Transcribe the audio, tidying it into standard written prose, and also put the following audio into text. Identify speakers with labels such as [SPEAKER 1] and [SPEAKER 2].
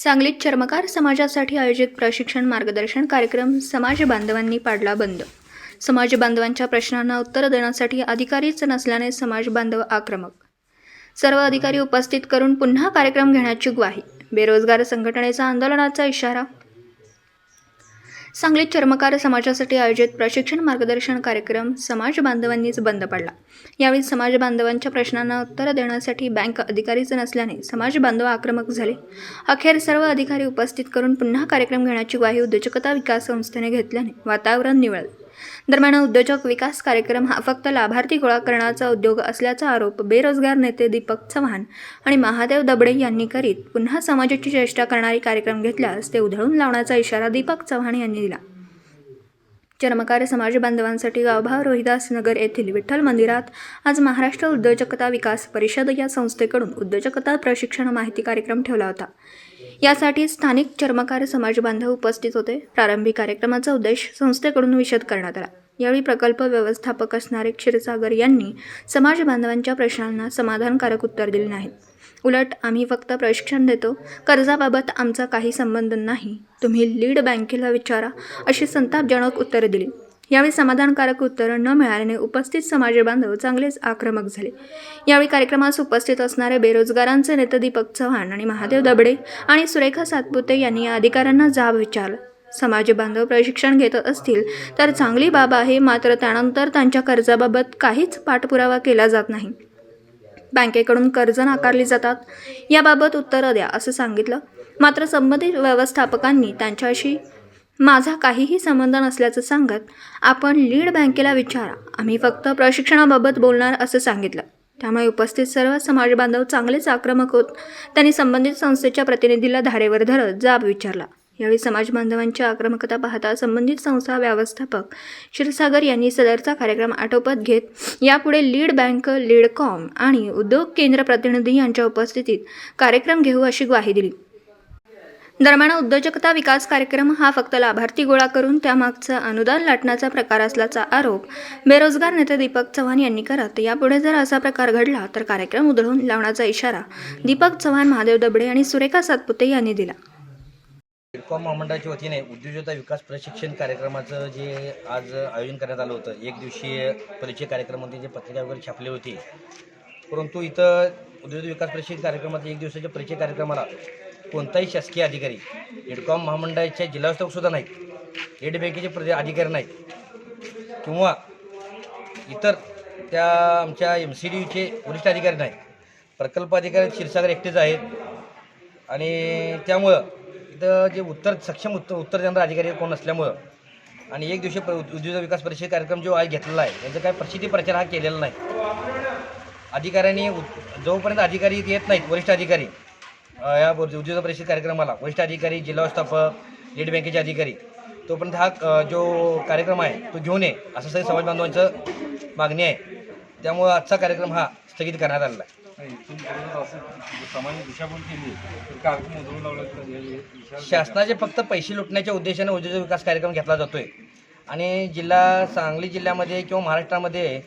[SPEAKER 1] सांगलीत चर्मकार समाजासाठी आयोजित प्रशिक्षण मार्गदर्शन कार्यक्रम समाज बांधवांनी पाडला बंद। समाज बांधवांच्या प्रश्नांना उत्तर देण्यासाठी अधिकारीच नसल्याने समाज बांधव आक्रमक। सर्व अधिकारी उपस्थित करून पुन्हा कार्यक्रम घेण्याची ग्वाही। बेरोजगार संघटनेचा आंदोलनाचा इशारा। सांगलीत चर्मकार समाजासाठी आयोजित प्रशिक्षण मार्गदर्शन कार्यक्रम समाज बांधवांनीच बंद पाडला। यावेळी समाज बांधवांच्या प्रश्नांना उत्तर देण्यासाठी बँक अधिकारीच नसल्याने समाज बांधव आक्रमक झाले। अखेर सर्व अधिकारी उपस्थित करून पुन्हा कार्यक्रम घेण्याची ग्वाही उद्योजकता विकास संस्थेने घेतल्याने वातावरण निवळले। दरम्यान उद्योजक विकास कार्यक्रम हा फक्त लाभार्थी गोळा करण्याचा उद्योग असल्याचा आरोप बेरोजगार नेते दीपक चव्हाण आणि महादेव दबडे यांनी करीत पुन्हा समाजाची चेष्टा करणारी कार्यक्रम घेतल्यास ते उधळून लावण्याचा इशारा दीपक चव्हाण यांनी दिला। चर्मकार समाज बांधवांसाठी गावभाग रोहिदास नगर येथील विठ्ठल मंदिरात आज महाराष्ट्र उद्योजकता विकास परिषद या संस्थेकडून उद्योजकता प्रशिक्षण माहिती कार्यक्रम ठेवला होता। यासाठी स्थानिक चर्मकार समाज बांधव उपस्थित होते। प्रारंभी कार्यक्रमाचा उद्देश संस्थेकडून विशद करण्यात आला। यावेळी प्रकल्प व्यवस्थापक असणारे क्षीरसागर यांनी समाज बांधवांच्या प्रश्नांना समाधानकारक उत्तर दिले नाहीत। उलट आम्ही फक्त प्रशिक्षण देतो, कर्जाबाबत आमचा काही संबंध नाही, तुम्ही लीड बँकेला विचारा, अशी संतापजनक उत्तरे दिली। यावेळी समाधानकारक उत्तर न मिळाल्याने उपस्थित समाज बांधव चांगलेच आक्रमक झाले। यावेळी कार्यक्रमास उपस्थित असणारे बेरोजगारांचे नेते दीपक चव्हाण आणि महादेव दबडे आणि सुरेखा सातपुते यांनी या अधिकाऱ्यांना जाब विचारला। समाज बांधव प्रशिक्षण घेत असतील तर चांगली बाब आहे, मात्र त्यानंतर त्यांच्या कर्जाबाबत काहीच पाठपुरावा केला जात नाही। बँकेकडून कर्ज नाकारली जातात, याबाबत उत्तर द्या असं सांगितलं। मात्र संबंधित व्यवस्थापकांनी त्यांच्याशी माझा काहीही संबंध नसल्याचं सांगत आपण लीड बँकेला विचारा, आम्ही फक्त प्रशिक्षणाबाबत बोलणार असं सांगितलं। त्यामुळे उपस्थित सर्व समाज बांधव चांगलेच आक्रमक होत त्यांनी संबंधित संस्थेच्या प्रतिनिधीला धारेवर धरत जाब विचारला। यावेळी समाज बांधवांची आक्रमकता पाहता संबंधित संस्था व्यवस्थापक क्षीरसागर यांनी सदरचा कार्यक्रम आटोपत घेत यापुढे लीड बँक, लीडकॉम आणि उद्योग केंद्र प्रतिनिधी यांच्या उपस्थितीत कार्यक्रम घेऊ अशी ग्वाही दिली। दरम्यान उद्योजकता विकास कार्यक्रम हा फक्त लाभार्थी गोळा करून त्यामागचं अनुदान लाटण्याचा प्रकार असल्याचा आरोप बेरोजगार नेते दीपक चव्हाण यांनी करत यापुढे जर असा प्रकार घडला तर कार्यक्रम उधळून लावण्याचा इशारा दीपक चव्हाण, महादेव दबडे आणि सुरेखा सातपुते यांनी दिला।
[SPEAKER 2] लीडकॉम महामंडळाच्या वतीने उद्योजकता विकास प्रशिक्षण कार्यक्रमाचं जे आज आयोजन करण्यात आलं होतं, एक दिवसीय परिचय कार्यक्रमामध्ये जे पत्रिका वगैरे छापली होती, परंतु इथं उद्योजक विकास प्रशिक्षण कार्यक्रमात एक दिवसाच्या परिचय कार्यक्रमाला कोणताही शासकीय अधिकारी लीडकॉम महामंडळाच्या जिल्हाव्यवस्थापकसुद्धा नाहीत, लीड बँकेचे अधिकारी नाहीत किंवा इतर त्या आमच्या MCDUचे वरिष्ठ अधिकारी नाहीत, प्रकल्प अधिकारी क्षीरसागर एकटेच आहेत। आणि त्यामुळं इथं जे सक्षम उत्तर देणारा अधिकारी कोण नसल्यामुळं आणि एक दिवशी उद्योजक विकास परिषद कार्यक्रम जो आज घेतलेला आहे त्यांचा काही प्रसिद्धी प्रचार हा केलेला नाही। अधिकाऱ्यांनी जोपर्यंत अधिकारी येत नाहीत, वरिष्ठ अधिकारी या उद्योजक परिषद कार्यक्रमाला वरिष्ठ अधिकारी, जिल्हा व्यवस्थापक, लीड बँकेचे अधिकारी, तोपर्यंत हा जो कार्यक्रम आहे तो घेऊन ये असं सगळं समाज बांधवांचं मागणी आहे। त्यामुळं आजचा कार्यक्रम हा स्थगित करण्यात आलेला आहे। शासनाचे फक्त पैसे लुटण्याच्या उद्देशाने उद्योजक विकास कार्यक्रम घेतला जातोय आणि सांगली जिल्ह्यामध्ये किंवा महाराष्ट्रामध्ये